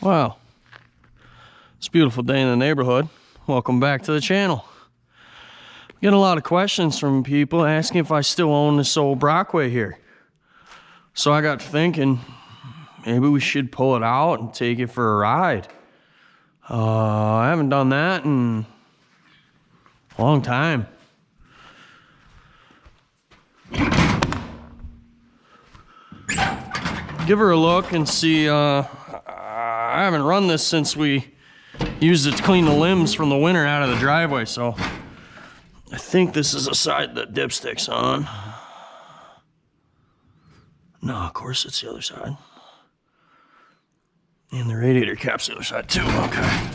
Wow, it's a beautiful day in the neighborhood. Welcome back to the channel. Getting a lot of questions from people asking if I still own this old Brockway here. So I got to thinking, maybe we should pull it out and take it for a ride. I haven't done that in a long time. Give her a look and see. I haven't run this since we used it to clean the limbs from the winter out of the driveway, so I think this is the side that dipstick's on. No, of course it's the other side. And the radiator cap's the other side too, okay.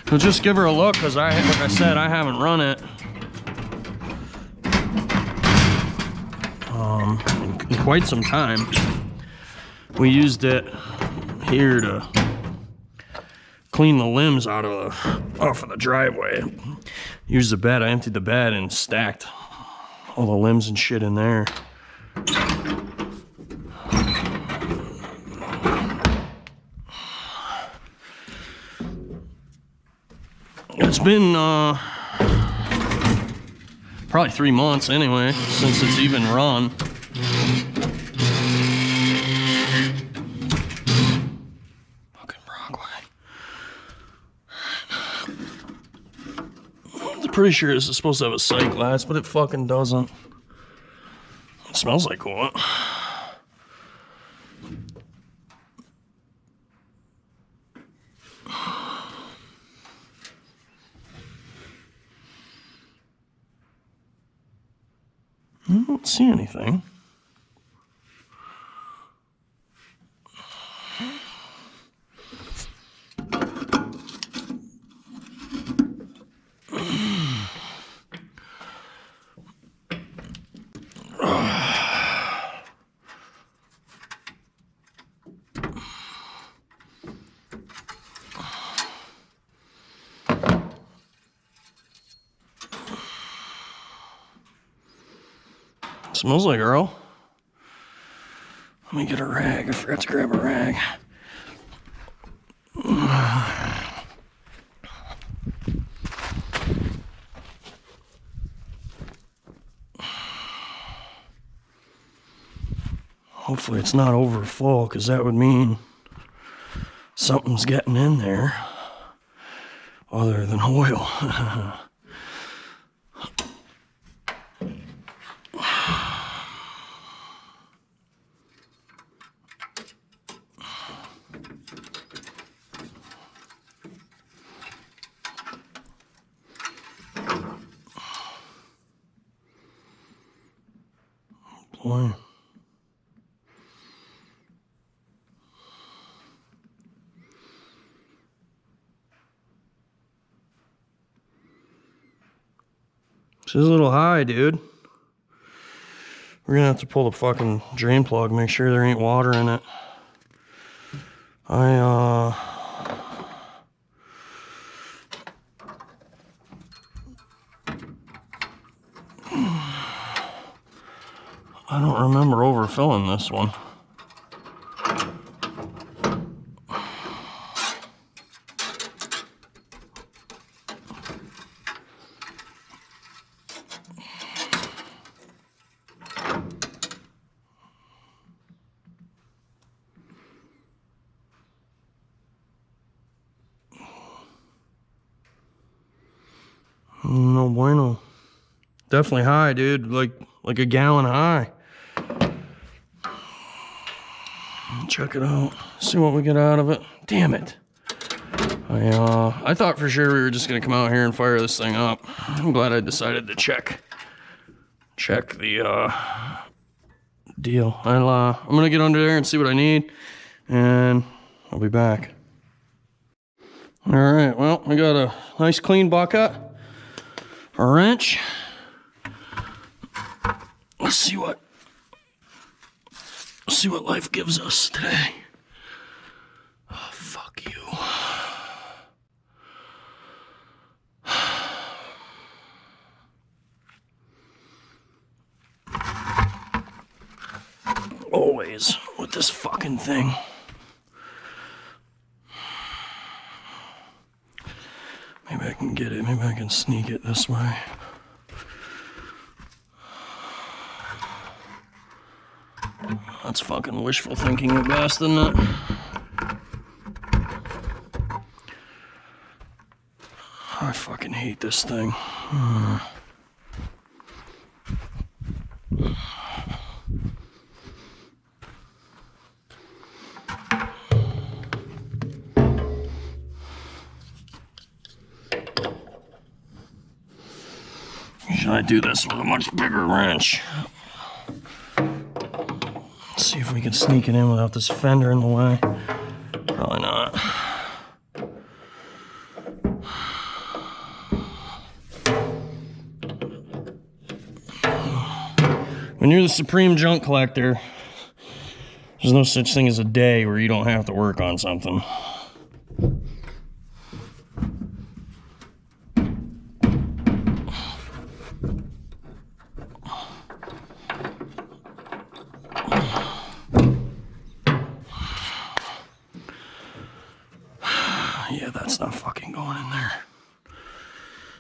So just give her a look, because like I said, I haven't run it in quite some time. We used it here to clean the limbs off of the driveway. Used the bed. I emptied the bed and stacked all the limbs and shit in there. It's been probably 3 months anyway since it's even run. Fucking Brockway. I'm pretty sure this is supposed to have a sight glass, but it fucking doesn't. It smells like what? I don't see anything. Smells like Earl. Let me get a rag. I forgot to grab a rag. Hopefully it's not over full, because that would mean something's getting in there other than oil. Boy. This is a little high, dude. We're gonna have to pull the fucking drain plug, make sure there ain't water in it. I don't remember overfilling this one. No bueno. Definitely high, dude. Like a gallon high. Check it out. See what we get out of it. Damn it. I thought for sure we were just gonna come out here and fire this thing up. I'm glad I decided to check the deal. I'm gonna get under there and see what I need, and I'll be back. All right. Well, we got a nice clean bucket, a wrench. Let's see what life gives us today. Oh, fuck you. Always with this fucking thing. Maybe I can get it. Maybe I can sneak it this way. That's fucking wishful thinking at best, isn't it? I fucking hate this thing. Should I do this with a much bigger wrench? Let's see if we can sneak it in without this fender in the way. Probably not. When you're the supreme junk collector, there's no such thing as a day where you don't have to work on something. Yeah, that's not fucking going in there.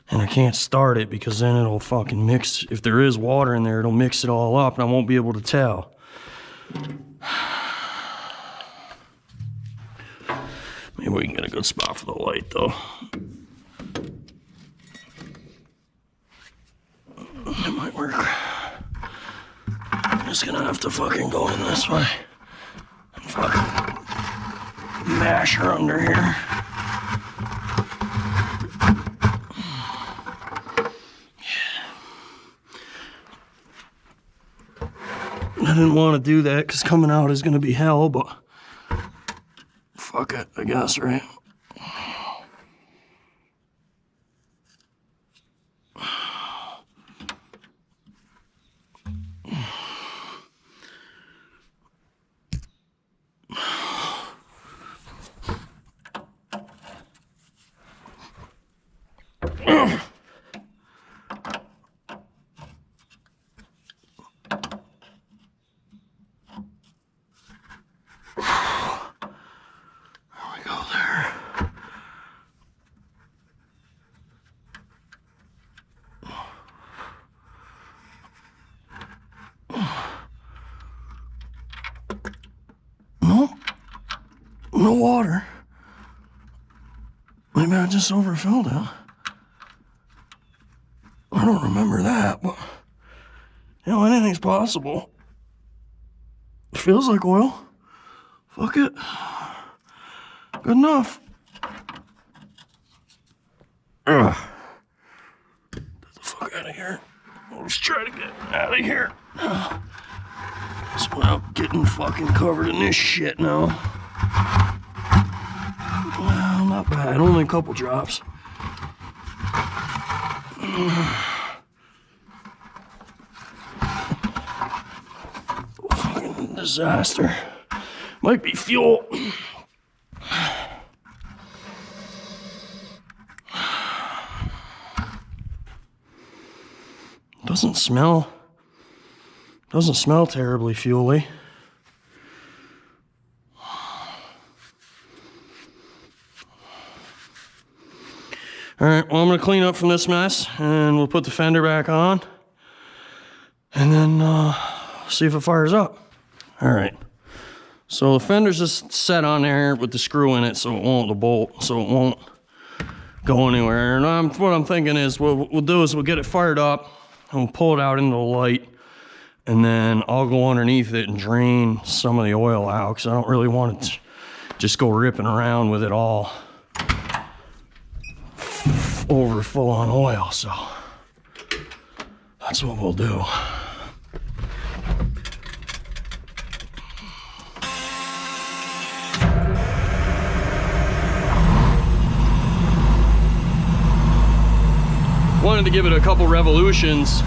And I can't start it because then it'll fucking mix. If there is water in there, it'll mix it all up and I won't be able to tell. Maybe we can get a good spot for the light though. It might work. I'm just gonna have to fucking go in this way and fucking mash her under here. I didn't want to do that because coming out is going to be hell, but fuck it, I guess, right? No water. Maybe I just overfilled it. I don't remember that, but you know, anything's possible. It feels like oil. Fuck it. Good enough. Ugh. Get the fuck out of here. Let's try to get out of here. Without getting fucking covered in this shit now. Well, not bad. Only a couple drops. Fucking disaster. Might be fuel. Doesn't smell terribly fuely. All right, well, I'm gonna clean up from this mess and we'll put the fender back on and then see if it fires up. All right, so the fender's just set on there with the screw in it so it won't, the bolt, so it won't go anywhere. And what I'm thinking is what we'll do is we'll get it fired up and we'll pull it out into the light and then I'll go underneath it and drain some of the oil out because I don't really want it to just go ripping around with it all over full on oil, so that's what we'll do. Wanted to give it a couple revolutions.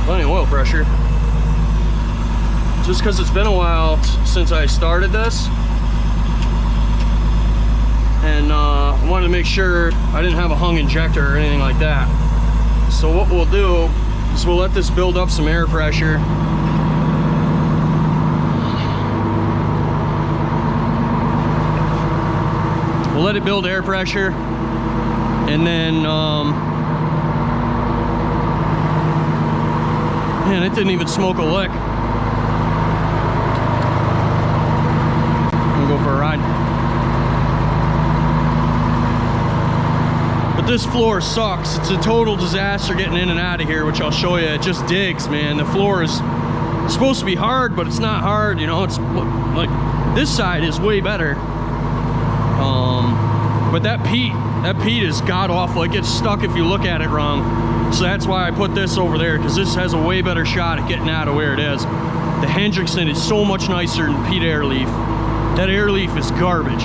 Plenty of oil pressure. Just because it's been a while since I started this. And I wanted to make sure I didn't have a hung injector or anything like that. So what we'll do is we'll let this build up some air pressure. We'll let it build air pressure, and then man, it didn't even smoke a lick. I'm gonna go for a ride. But this floor sucks. It's a total disaster getting in and out of here, which I'll show you. It just digs, man. The floor is supposed to be hard, but it's not hard, you know. It's like this side is way better. But that peat is god awful. It gets stuck if you look at it wrong. So that's why I put this over there, because this has a way better shot at getting out of where it is. The Hendrickson is so much nicer than Pete Airleaf. That Airleaf is garbage.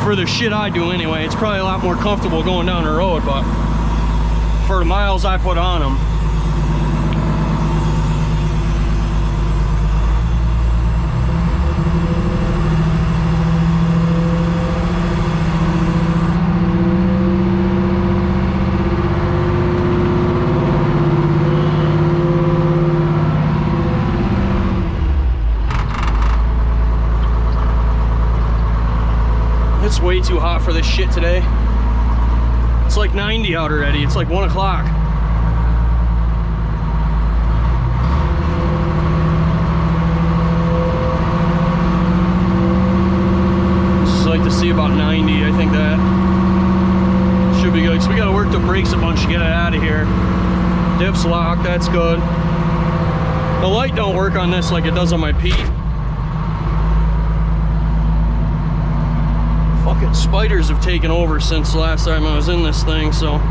For the shit I do anyway, it's probably a lot more comfortable going down the road, but for the miles I put on them, it's way too hot for this shit today. It's like 90 out already. It's like 1 o'clock. Just like to see about 90. I think that should be good. So we got to work the brakes a bunch to get it out of here. Diff's locked. That's good. The light don't work on this like it does on my Pete. Fucking spiders have taken over since the last time I was in this thing, so.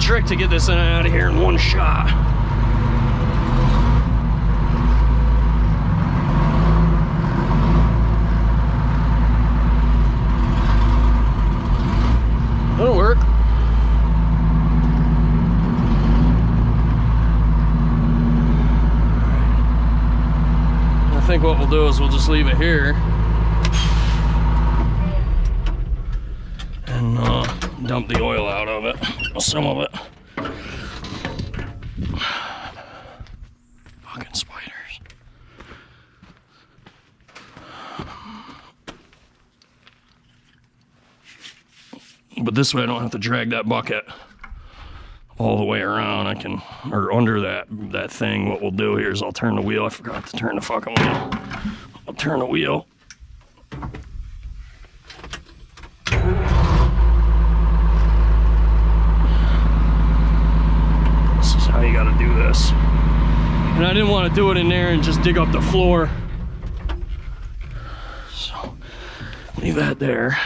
Trick to get this in and out of here in one shot. That'll work. I think what we'll do is we'll just leave it here and dump the oil out of it, some of it. Fucking spiders. But this way I don't have to drag that bucket all the way around. I can, or under that thing. What we'll do here is I'll turn the wheel. I forgot to turn the fucking wheel. I'll turn the wheel. How you gotta do this. And I didn't want to do it in there and just dig up the floor, so leave that there,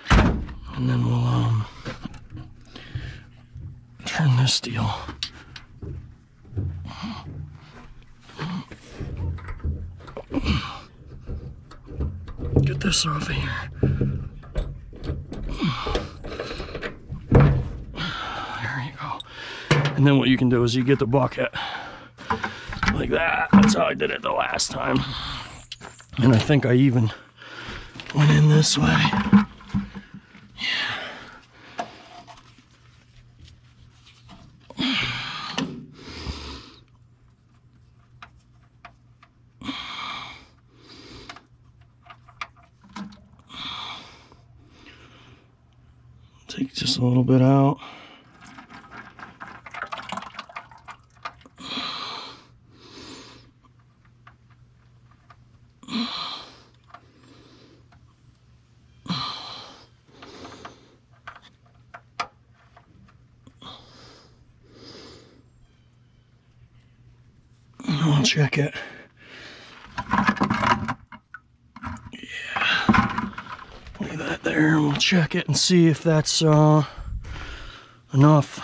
and then we'll turn this deal. Get this off of here. And then what you can do is you get the bucket like that. That's how I did it the last time. And I think I even went in this way. Take just a little bit out. I'll check it. Yeah. Leave that there and we'll check it and see if that's enough.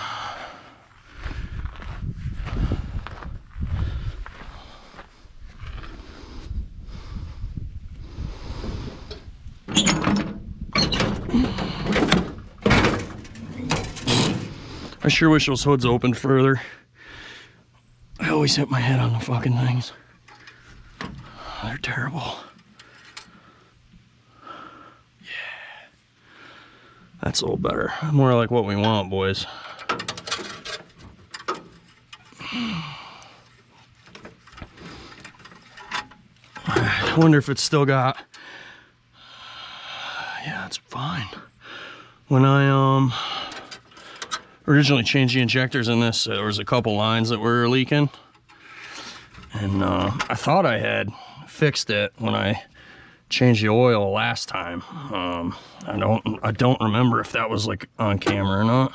I sure wish those hoods opened further. I always hit my head on the fucking things. They're terrible. Yeah. That's a little better. More like what we want, boys. I wonder if it's still got... Yeah, it's fine. When I originally changed the injectors in this, there was a couple lines that were leaking, and I thought I had fixed it when I changed the oil last time. I don't remember if that was like on camera or not.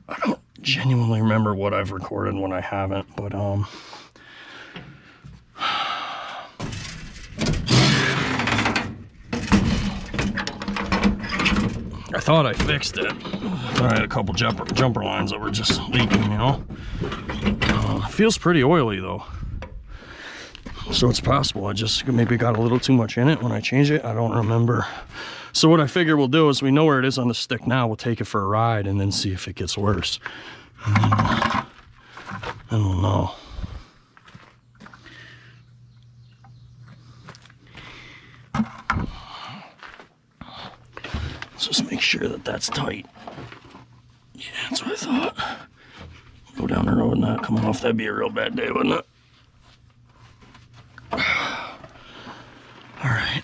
I don't genuinely remember what I've recorded and what I haven't, but I thought I fixed it. I had a couple jumper lines that were just leaking, you know. Feels pretty oily though. So it's possible I just maybe got a little too much in it when I changed it. I don't remember. So what I figure we'll do is we know where it is on the stick now. We'll take it for a ride and then see if it gets worse. And then we'll know. Let's just make sure that that's tight. Yeah, that's what I thought. Go down the road and not come off. That'd be a real bad day, wouldn't it? All right.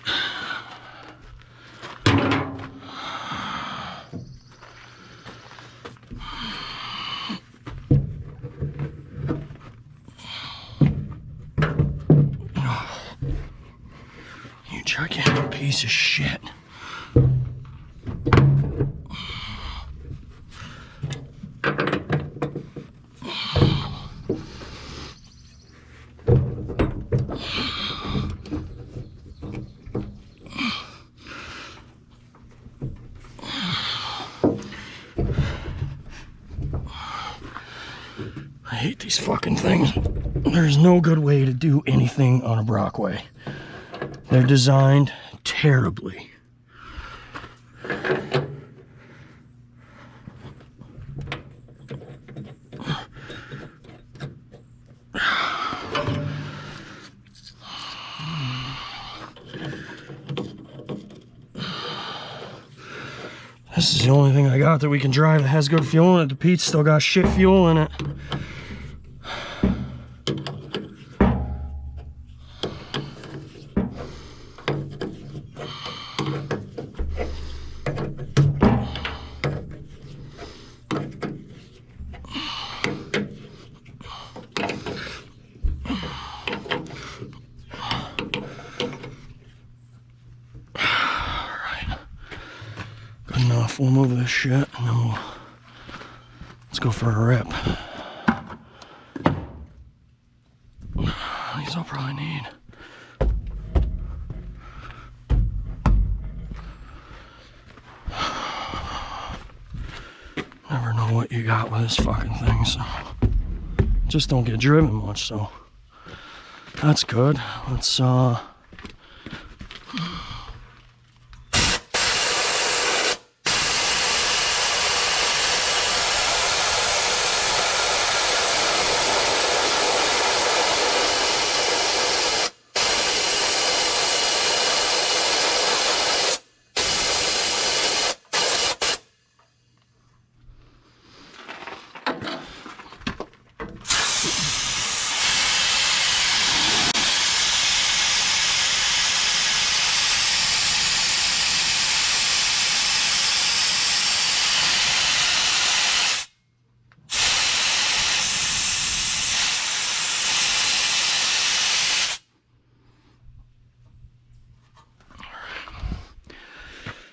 You gigantic piece of shit. I hate these fucking things. There's no good way to do anything on a Brockway. They're designed terribly. This is the only thing I got that we can drive that has good fuel in it. The Pete's still got shit fuel in it. Enough. We'll move this shit and then let's go for a rip. These I'll probably need. Never know what you got with this fucking thing, so just don't get driven much, so that's good. Let's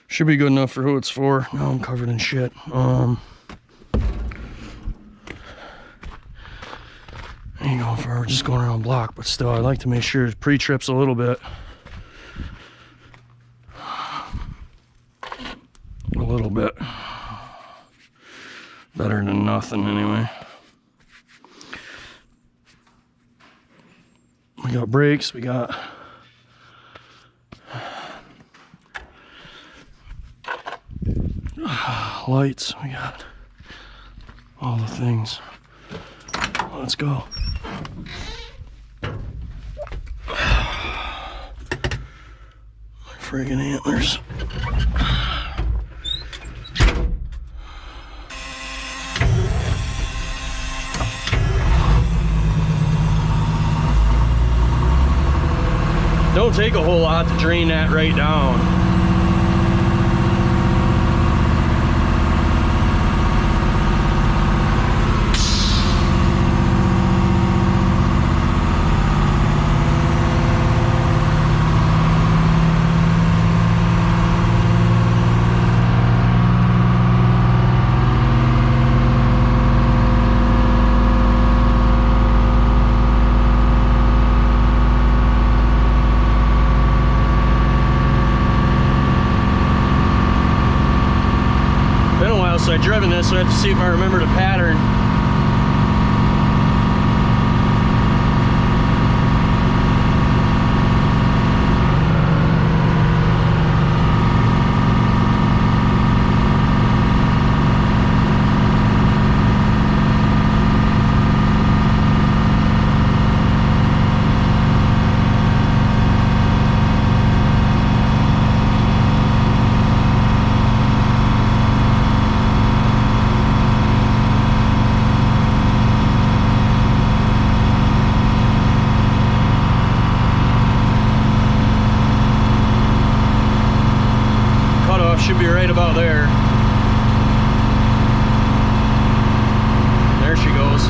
should be good enough for who it's for. Now I'm covered in shit. Yeah, ain't going far, we're just going around block, but still, I like to make sure it pre-trips a little bit. A little bit. Better than nothing, anyway. We got brakes, we got lights, we got all the things. Let's go. My friggin' antlers. Don't take a whole lot to drain that right down. So I've driven this, so I have to see if I remember the pattern. Should be right about there. There she goes.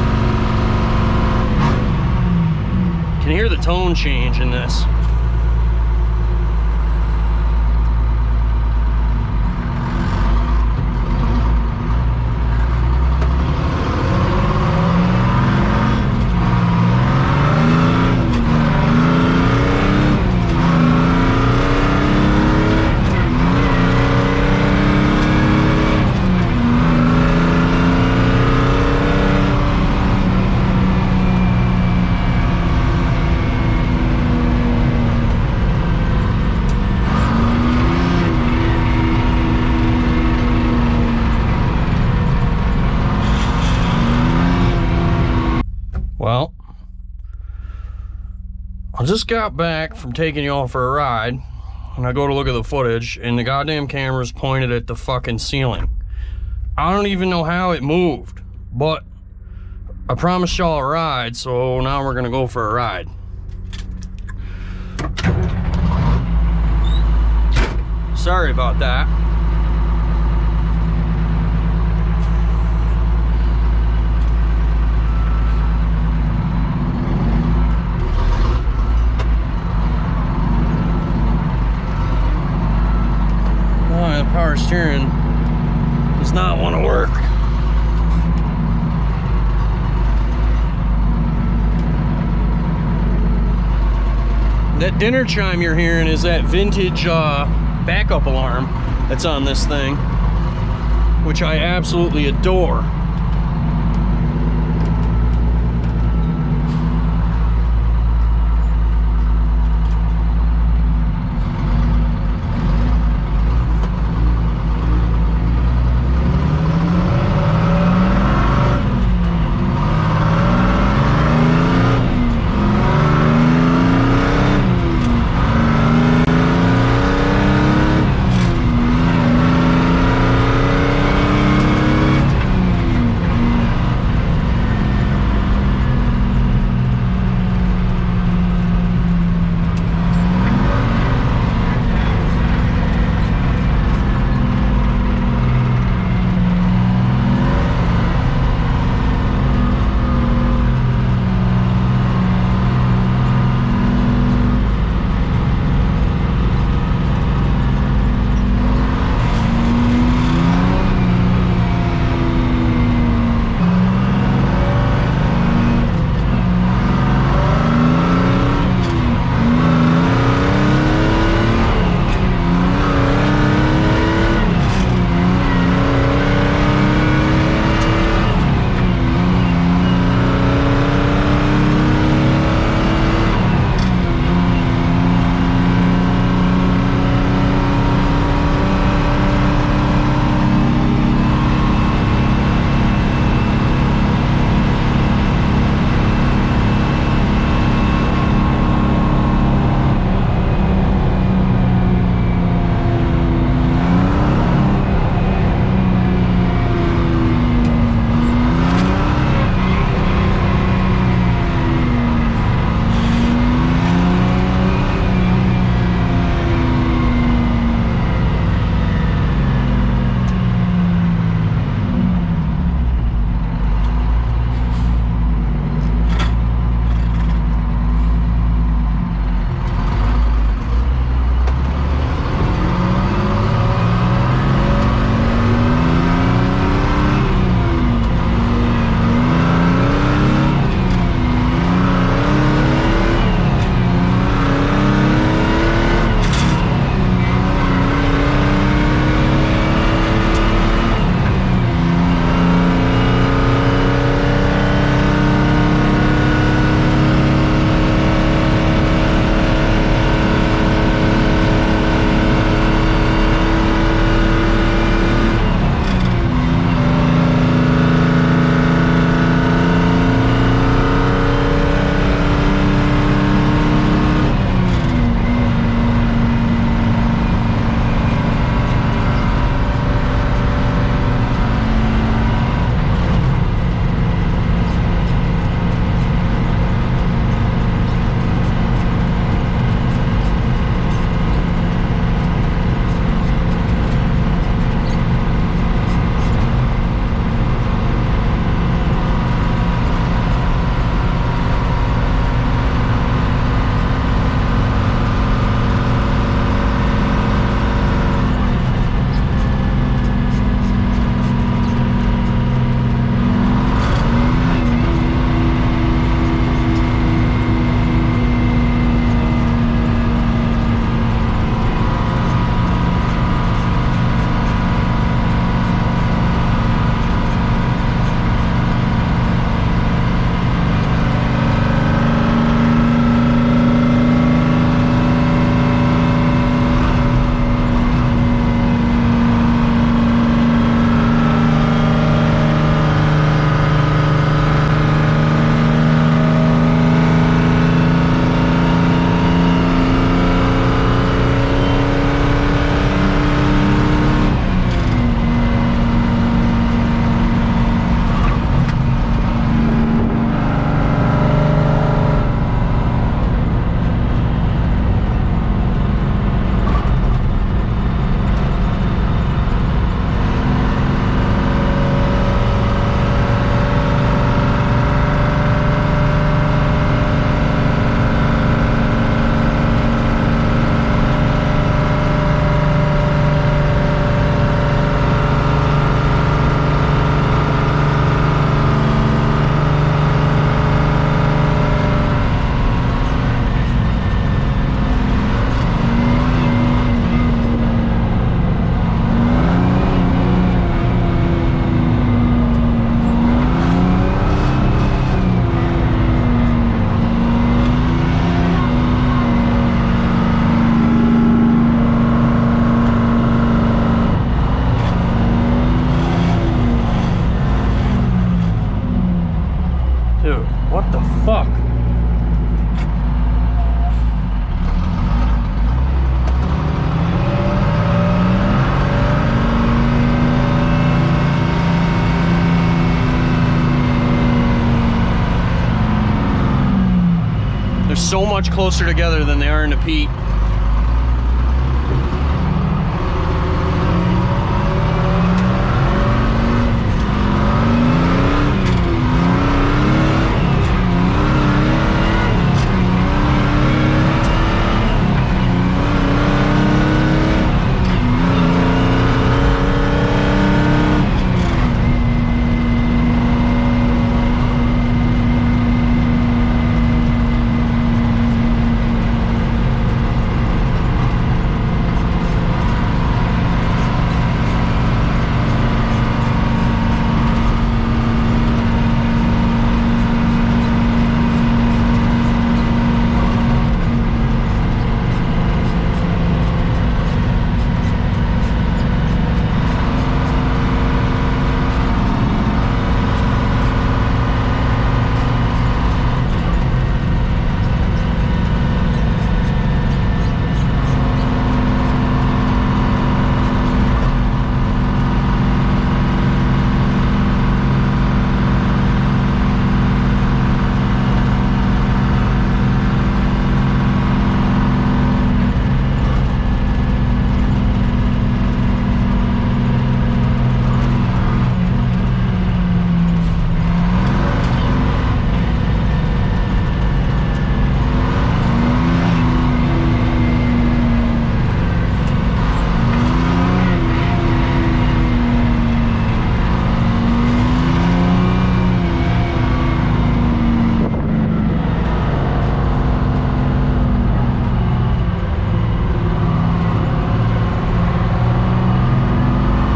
Can hear the tone change in this. Well, I just got back from taking y'all for a ride, and I go to look at the footage, and the goddamn camera's pointed at the fucking ceiling. I don't even know how it moved, but I promised y'all a ride, so now we're gonna go for a ride. Sorry about that. The power steering does not want to work. That dinner chime you're hearing is that vintage backup alarm that's on this thing, which I absolutely adore. What the fuck? They're so much closer together than they are in the peat.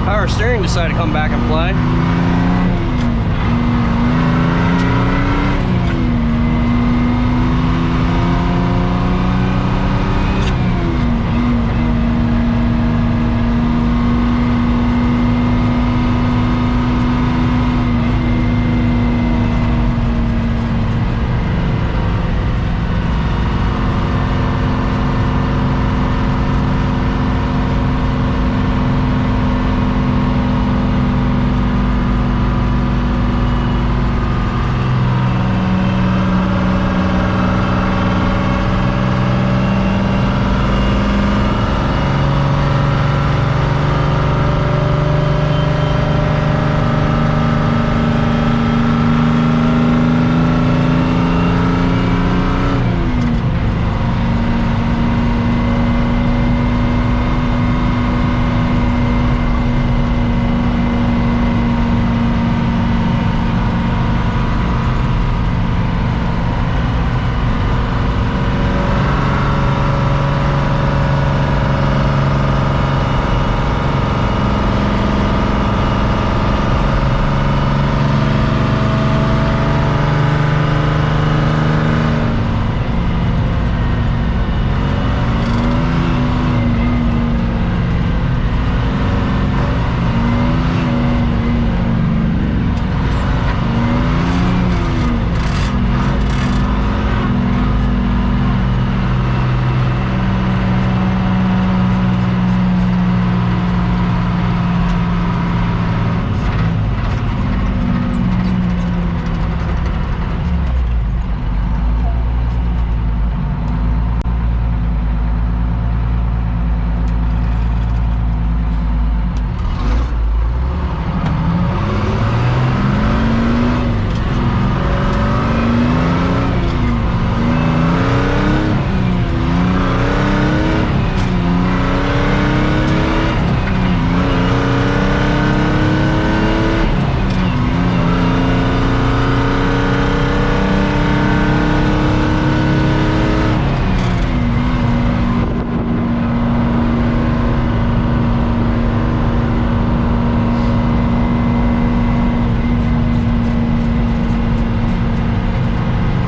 Power steering decided to come back and play.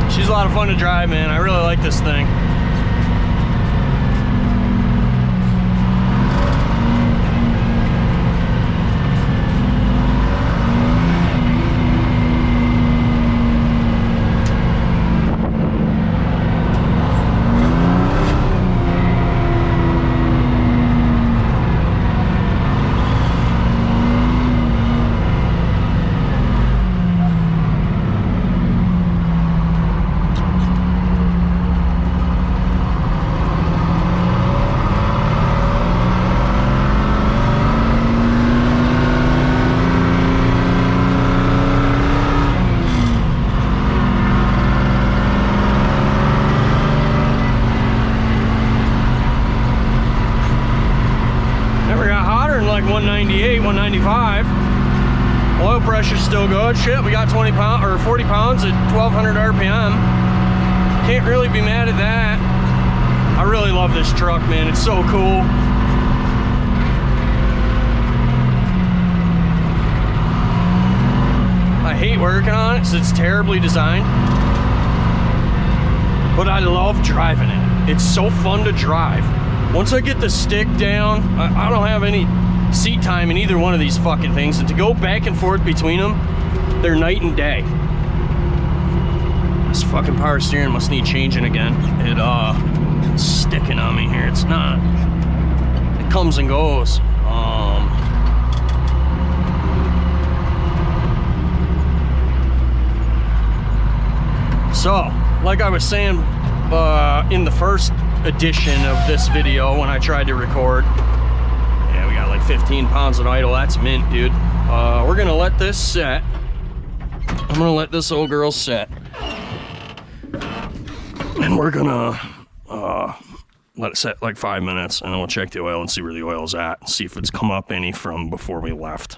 She's a lot of fun to drive, man. I really like this thing. 195. Oil pressure's still good. Shit, we got 20 pounds or 40 pounds at 1200 RPM. Can't really be mad at that. I really love this truck, man. It's so cool. I hate working on it because it's terribly designed, but I love driving it. It's so fun to drive. Once I get the stick down, I don't have any seat time in either one of these fucking things, and to go back and forth between them, they're night and day. This fucking power steering must need changing again. It's sticking on me here. It's not. It comes and goes. So, like I was saying in the first edition of this video when I tried to record, yeah, we got like 15 pounds of idle. That's mint, dude. We're gonna let this set. I'm gonna let this old girl set, and we're gonna let it set like 5 minutes, and then we'll check the oil and see where the oil's at, see if it's come up any from before we left.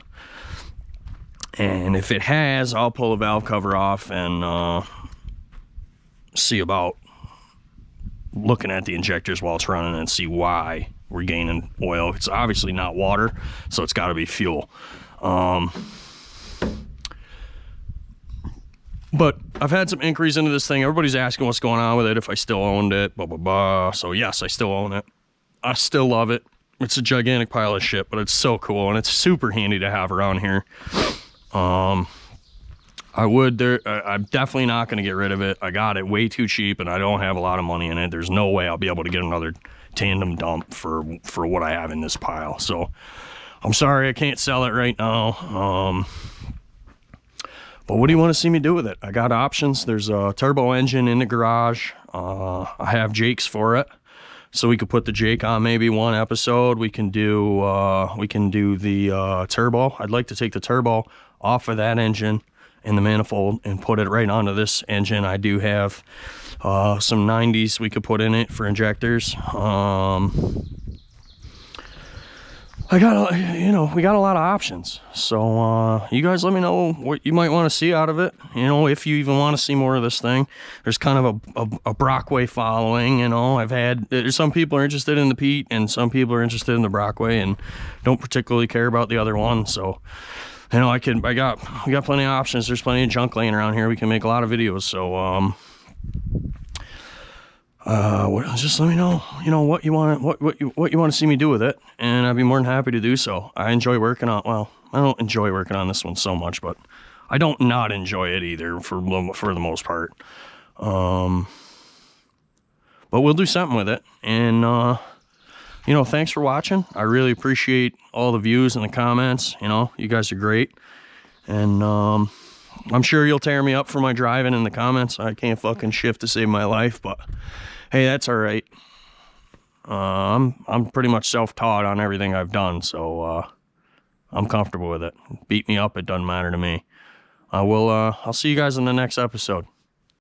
And if it has, I'll pull the valve cover off and see about looking at the injectors while it's running and see why we're gaining oil. It's obviously not water, so it's got to be fuel. But I've had some inquiries into this thing. Everybody's asking what's going on with it, if I still owned it, blah, blah, blah. So yes, I still own it. I still love it. It's a gigantic pile of shit, but it's so cool, and it's super handy to have around here. I'm definitely not going to get rid of it. I got it way too cheap, and I don't have a lot of money in it. There's no way I'll be able to get another tandem dump for what I have in this pile. So I'm sorry I can't sell it right now. But what do you want to see me do with it? I got options. There's a turbo engine in the garage. I have Jakes for it, so we could put the Jake on maybe one episode. We can do the turbo. I'd like to take the turbo off of that engine in the manifold and put it right onto this engine. I do have some 90s we could put in it for injectors. We got a lot of options. So you guys let me know what you might want to see out of it. You know, if you even want to see more of this thing. There's kind of a Brockway following. You know, there's some people are interested in the Pete, and some people are interested in the Brockway and don't particularly care about the other one. So, you know, we got plenty of options. There's plenty of junk laying around here. We can make a lot of videos. So just let me know, you know, what you want to see me do with it, and I'd be more than happy to do so. I enjoy working on, well, I don't enjoy working on this one so much, but I don't not enjoy it either for the most part. But we'll do something with it, and you know, thanks for watching. I really appreciate all the views and the comments. You know, you guys are great, and I'm sure you'll tear me up for my driving in the comments. I can't fucking shift to save my life, but hey, that's all right. I'm pretty much self-taught on everything I've done, so I'm comfortable with it. Beat me up, it doesn't matter to me. I'll see you guys in the next episode.